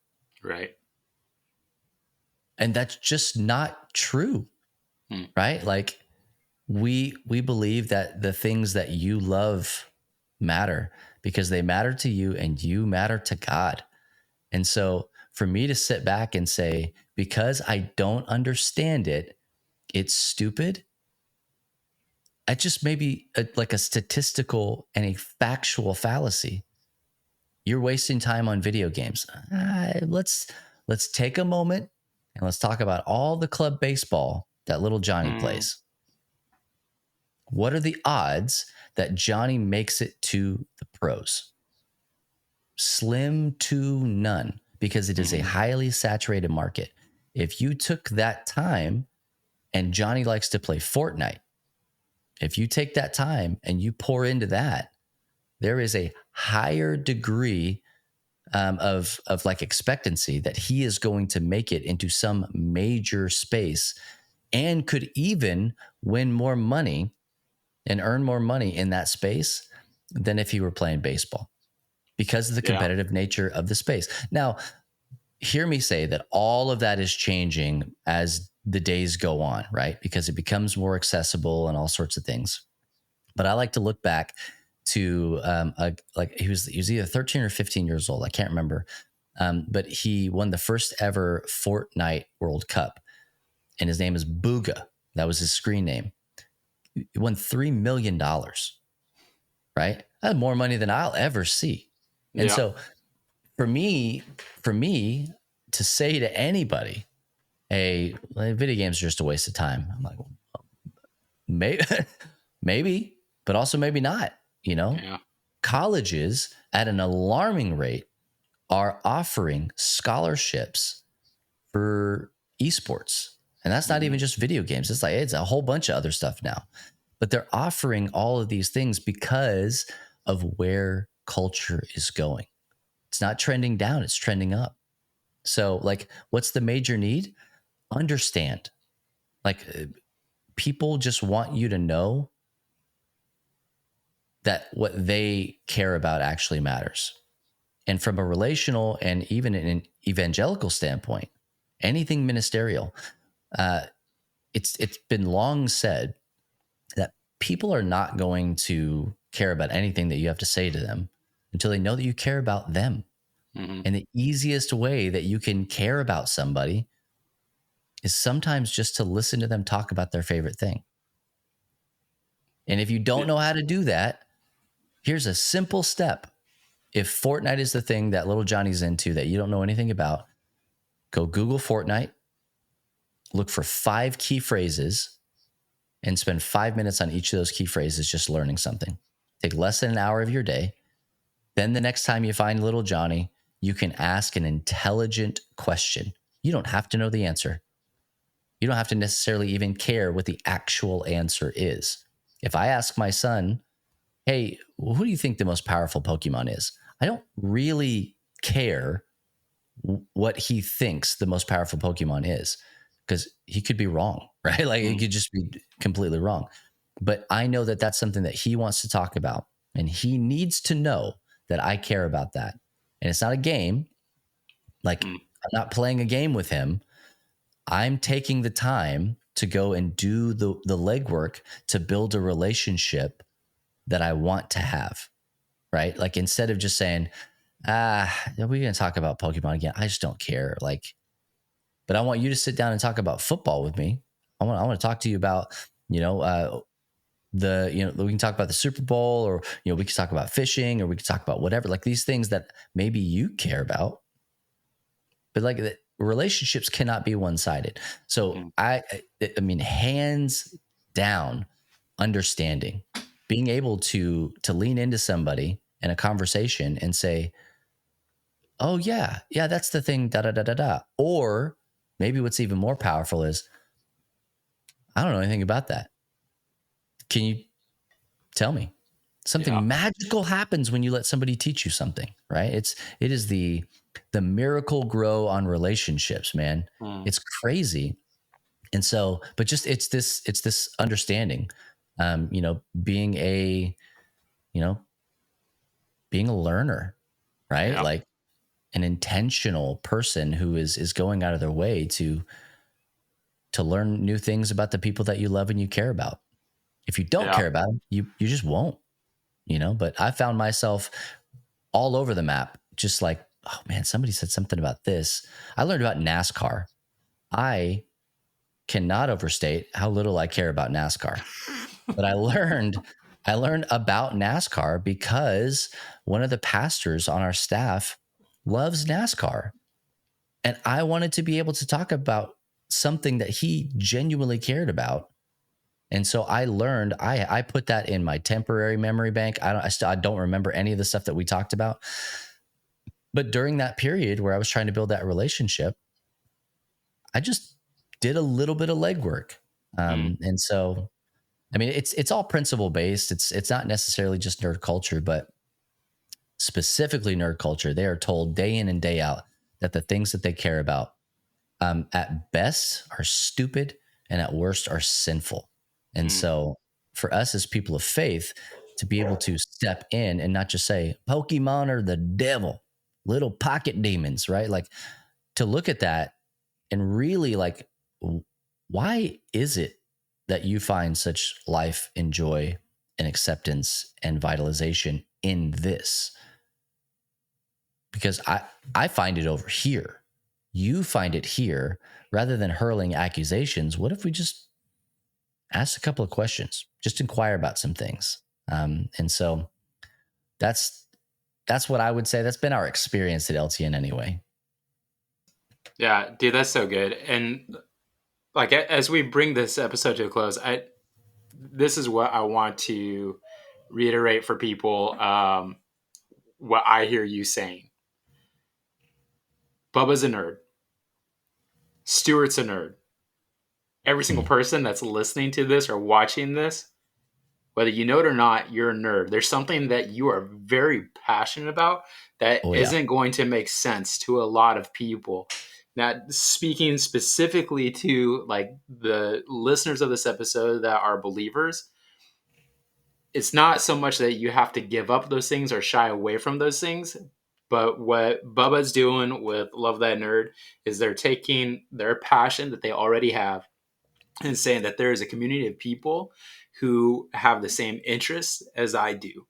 [SPEAKER 1] Right.
[SPEAKER 2] And that's just not true, right? Like, we believe that the things that you love matter because they matter to you and you matter to God. And so for me to sit back and say, because I don't understand it, it's stupid, I just maybe like a statistical and a factual fallacy. You're wasting time on video games. Let's take a moment and let's talk about all the club baseball that little Johnny plays. What are the odds that Johnny makes it to the pros? Slim to none, because it is a highly saturated market. If you took that time, and Johnny likes to play Fortnite, if you take that time and you pour into that, there is a higher degree of like expectancy that he is going to make it into some major space and could even win more money and earn more money in that space than if he were playing baseball, because of the competitive nature of the space. Now, hear me say that all of that is changing as the days go on, right? Because it becomes more accessible and all sorts of things. But I like to look back to like he was either 13 or 15 years old. I can't remember. But he won the first ever Fortnite World Cup, and his name is Booga. That was his screen name. He won $3 million, right? That's more money than I'll ever see. And so for me to say to anybody, hey, video games are just a waste of time, I'm like, well, maybe, but also maybe not, Colleges at an alarming rate are offering scholarships for esports. And that's not even just video games. It's a whole bunch of other stuff now. But they're offering all of these things because of where culture is going. It's not trending down, it's trending up. So, like, what's the major need? Understand. Like, people just want you to know that what they care about actually matters. And from a relational and even an evangelical standpoint, anything ministerial, it's been long said that people are not going to care about anything that you have to say to them until they know that you care about them. And the easiest way that you can care about somebody is sometimes just to listen to them talk about their favorite thing. And if you don't know how to do that, here's a simple step. If Fortnite is the thing that little Johnny's into that you don't know anything about, go Google Fortnite, look for 5 key phrases, and spend 5 minutes on each of those key phrases just learning something. take less than an hour of your day. Then the next time you find little Johnny, you can ask an intelligent question. You don't have to know the answer. You don't have to necessarily even care what the actual answer is. If I ask my son, hey, who do you think the most powerful Pokemon is? I don't really care what he thinks the most powerful Pokemon is, because he could be wrong, right? Like it could just be completely wrong. But I know that that's something that he wants to talk about, and he needs to know that I care about that. And it's not a game. Like I'm not playing a game with him. I'm taking the time to go and do the legwork to build a relationship that I want to have, right? Like instead of just saying, are we going to talk about Pokemon again? I just don't care. Like, but I want you to sit down and talk about football with me. I want to talk to you about, we can talk about the Super Bowl, or, we can talk about fishing, or we can talk about whatever, like these things that maybe you care about. But like relationships cannot be one-sided. So I mean, hands down, understanding, being able to lean into somebody in a conversation and say, oh yeah, that's the thing, da da da da da. Or maybe what's even more powerful is, I don't know anything about that. Can you tell me? Something magical happens when you let somebody teach you something, right? It is the miracle grow on relationships, man. It's crazy. And so, but just it's this understanding, being a, being a learner, right? Like an intentional person who is going out of their way to learn new things about the people that you love and you care about. If you don't care about them, you just won't, but I found myself all over the map, just like, oh man, somebody said something about this. I learned about NASCAR. I cannot overstate how little I care about NASCAR. But I learned about NASCAR because one of the pastors on our staff loves NASCAR. And I wanted to be able to talk about something that he genuinely cared about. And so I learned, I put that in my temporary memory bank. I don't remember any of the stuff that we talked about. But during that period where I was trying to build that relationship, I just did a little bit of legwork. And so, I mean, it's all principle based. It's not necessarily just nerd culture, but specifically nerd culture. They are told day in and day out that the things that they care about, at best are stupid and at worst are sinful. And so for us as people of faith to be able to step in and not just say Pokemon are the devil, little pocket demons, right? Like to look at that and really like, why is it that you find such life and joy and acceptance and vitalization in this? Because I find it over here. You find it here. Rather than hurling accusations, what if we just ask a couple of questions, just inquire about some things? And so that's what I would say. That's been our experience at LTN anyway.
[SPEAKER 1] Yeah, dude, that's so good. And like as we bring this episode to a close, this is what I want to reiterate for people. What I hear you saying. Bubba's a nerd. Stuart's a nerd. Every single person that's listening to this or watching this, whether you know it or not, you're a nerd. There's something that you are very passionate about that isn't going to make sense to a lot of people. Now, speaking specifically to like the listeners of this episode that are believers, it's not so much that you have to give up those things or shy away from those things. But what Bubba's doing with Love That Nerd is they're taking their passion that they already have and saying that there is a community of people who have the same interests as I do.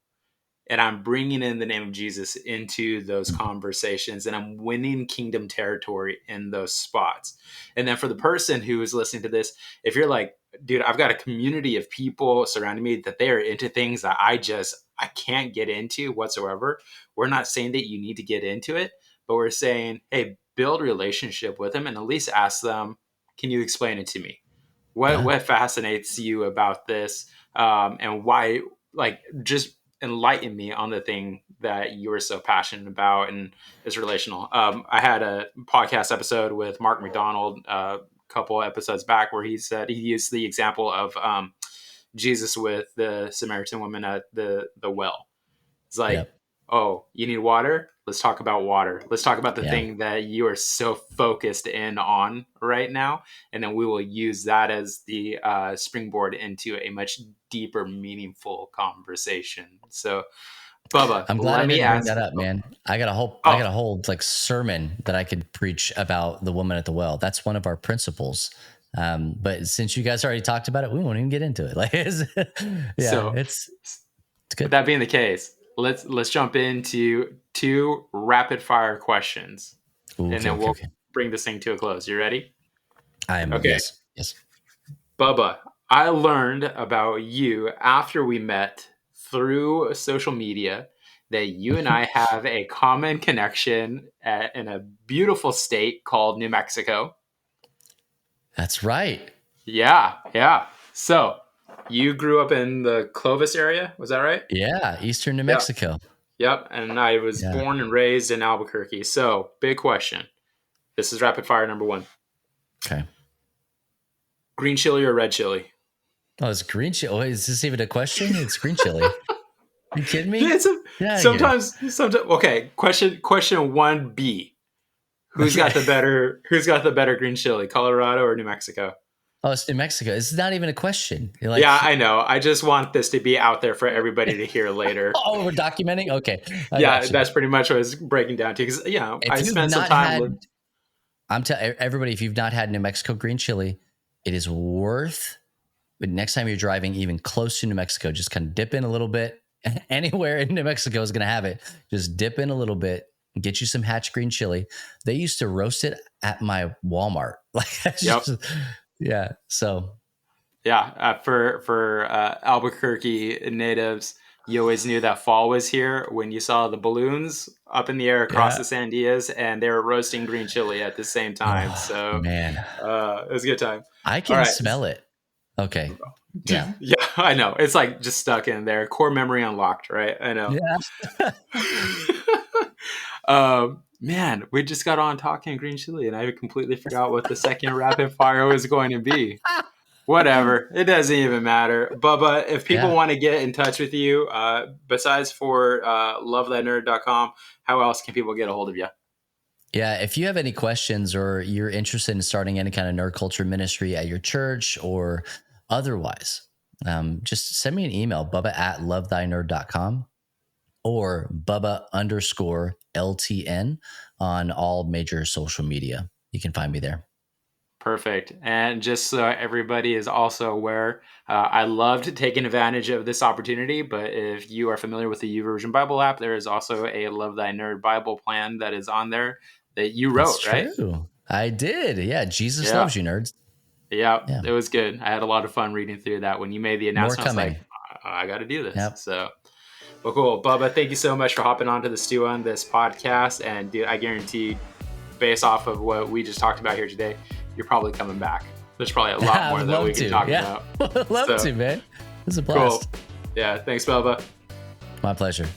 [SPEAKER 1] And I'm bringing in the name of Jesus into those conversations, and I'm winning kingdom territory in those spots. And then for the person who is listening to this, if you're like, dude, I've got a community of people surrounding me that they are into things that I can't get into whatsoever. We're not saying that you need to get into it, but we're saying, hey, build a relationship with them and at least ask them, can you explain it to me? What fascinates you about this, and why? Like, just enlighten me on the thing that you were so passionate about and is relational. I had a podcast episode with Mark McDonald a couple episodes back where he said he used the example of Jesus with the Samaritan woman at the well. It's like,
[SPEAKER 2] Yep.
[SPEAKER 1] oh, you need water? Let's talk about water. Let's talk about the
[SPEAKER 2] Yeah.
[SPEAKER 1] thing that you are so focused in on right now. And then we will use that as the springboard into a much deeper, meaningful conversation. So, Bubba,
[SPEAKER 2] I'm glad
[SPEAKER 1] let
[SPEAKER 2] I
[SPEAKER 1] me
[SPEAKER 2] didn't bring
[SPEAKER 1] ask.
[SPEAKER 2] that up, man. I got
[SPEAKER 1] Oh,
[SPEAKER 2] a whole like sermon that I could preach about the woman at the well. That's one of our principles. But since you guys already talked about it, we won't even get into it. Like, yeah,
[SPEAKER 1] so
[SPEAKER 2] it's
[SPEAKER 1] with
[SPEAKER 2] good.
[SPEAKER 1] that being the case, let's jump into two rapid fire questions,
[SPEAKER 2] Ooh,
[SPEAKER 1] and
[SPEAKER 2] okay,
[SPEAKER 1] then
[SPEAKER 2] okay,
[SPEAKER 1] we'll
[SPEAKER 2] okay.
[SPEAKER 1] bring this thing to a close. You ready?
[SPEAKER 2] I am.
[SPEAKER 1] Okay.
[SPEAKER 2] Yes, yes.
[SPEAKER 1] Bubba, I learned about you after we met through social media that you and I have a common connection in a beautiful state called New Mexico.
[SPEAKER 2] That's right.
[SPEAKER 1] Yeah, yeah. So you grew up in the Clovis area, was that right?
[SPEAKER 2] Yeah, Eastern New
[SPEAKER 1] Yeah.
[SPEAKER 2] Mexico.
[SPEAKER 1] Yep. And I was
[SPEAKER 2] Yeah.
[SPEAKER 1] born and raised in Albuquerque. So, big question. This is rapid fire number one.
[SPEAKER 2] Okay.
[SPEAKER 1] Green chili or red chili?
[SPEAKER 2] Oh, it's green chili. Oh, is this even a question? It's green chili. Are you kidding me?
[SPEAKER 1] It's a,
[SPEAKER 2] Get out of here.
[SPEAKER 1] sometimes okay, question 1B.
[SPEAKER 2] Okay.
[SPEAKER 1] Who's got the better green chili, Colorado or New Mexico?
[SPEAKER 2] Oh, it's New Mexico. It's not even a question. You're
[SPEAKER 1] Yeah,
[SPEAKER 2] like,
[SPEAKER 1] I know. I just want this to be out there for everybody to hear later.
[SPEAKER 2] oh, we're documenting. Okay, I
[SPEAKER 1] Yeah,
[SPEAKER 2] got you.
[SPEAKER 1] that's pretty much what I was breaking down to because
[SPEAKER 2] If
[SPEAKER 1] I
[SPEAKER 2] you've
[SPEAKER 1] spent some
[SPEAKER 2] not
[SPEAKER 1] time
[SPEAKER 2] had, I'm telling everybody, if you've not had New Mexico green chili, it is worth. But next time you're driving even close to New Mexico, just kind of dip in a little bit. Anywhere in New Mexico is going to have it. Just dip in a little bit and get you some Hatch green chili. They used to roast it at my Walmart. Like, that's
[SPEAKER 1] Yep.
[SPEAKER 2] just, yeah. So,
[SPEAKER 1] Yeah, for Albuquerque natives, you always knew that fall was here when you saw the balloons up in the air across
[SPEAKER 2] yeah.
[SPEAKER 1] the Sandias, and they were roasting green chili at the same time.
[SPEAKER 2] Oh,
[SPEAKER 1] So
[SPEAKER 2] man.
[SPEAKER 1] it was a good time.
[SPEAKER 2] I
[SPEAKER 1] All
[SPEAKER 2] can
[SPEAKER 1] right,
[SPEAKER 2] smell it. Okay. Yeah.
[SPEAKER 1] yeah, I know it's like just stuck in there, core memory unlocked, right? I know.
[SPEAKER 2] Yeah.
[SPEAKER 1] Man, we just got on talking green chili, and I completely forgot what the second rapid fire was going to be. Whatever. It doesn't even matter. Bubba, if people
[SPEAKER 2] Yeah.
[SPEAKER 1] want to get in touch with you, besides for lovethatnerd.com, how else can people get a hold of you?
[SPEAKER 2] Yeah, if you have any questions or you're interested in starting any kind of nerd culture ministry at your church or otherwise, just send me an email, bubba@lovethynerd.com or Bubba_LTN on all major social media. You can find me there.
[SPEAKER 1] Perfect. And just so everybody is also aware, I loved taking advantage of this opportunity. But if you are familiar with the YouVersion Bible app, there is also a Love Thy Nerd Bible plan that is on there that you
[SPEAKER 2] That's
[SPEAKER 1] wrote, right?
[SPEAKER 2] true. I did. Yeah. Jesus
[SPEAKER 1] Yeah.
[SPEAKER 2] loves you, nerds.
[SPEAKER 1] Yeah,
[SPEAKER 2] Yeah.
[SPEAKER 1] it was good. I had a lot of fun reading through that. When you made the
[SPEAKER 2] More
[SPEAKER 1] announcement, I was like,
[SPEAKER 2] coming.
[SPEAKER 1] I got to do this.
[SPEAKER 2] Yep.
[SPEAKER 1] So, well, cool. Bubba, thank you so much for hopping onto the Stew on this podcast. And dude, I guarantee, based off of what we just talked about here today, you're probably coming back. There's probably a lot
[SPEAKER 2] I
[SPEAKER 1] more
[SPEAKER 2] would
[SPEAKER 1] that
[SPEAKER 2] love
[SPEAKER 1] we can
[SPEAKER 2] to.
[SPEAKER 1] talk
[SPEAKER 2] Yeah.
[SPEAKER 1] about.
[SPEAKER 2] Love
[SPEAKER 1] So,
[SPEAKER 2] to, man. This is a
[SPEAKER 1] cool.
[SPEAKER 2] blast.
[SPEAKER 1] Yeah, thanks, Bubba.
[SPEAKER 2] My pleasure.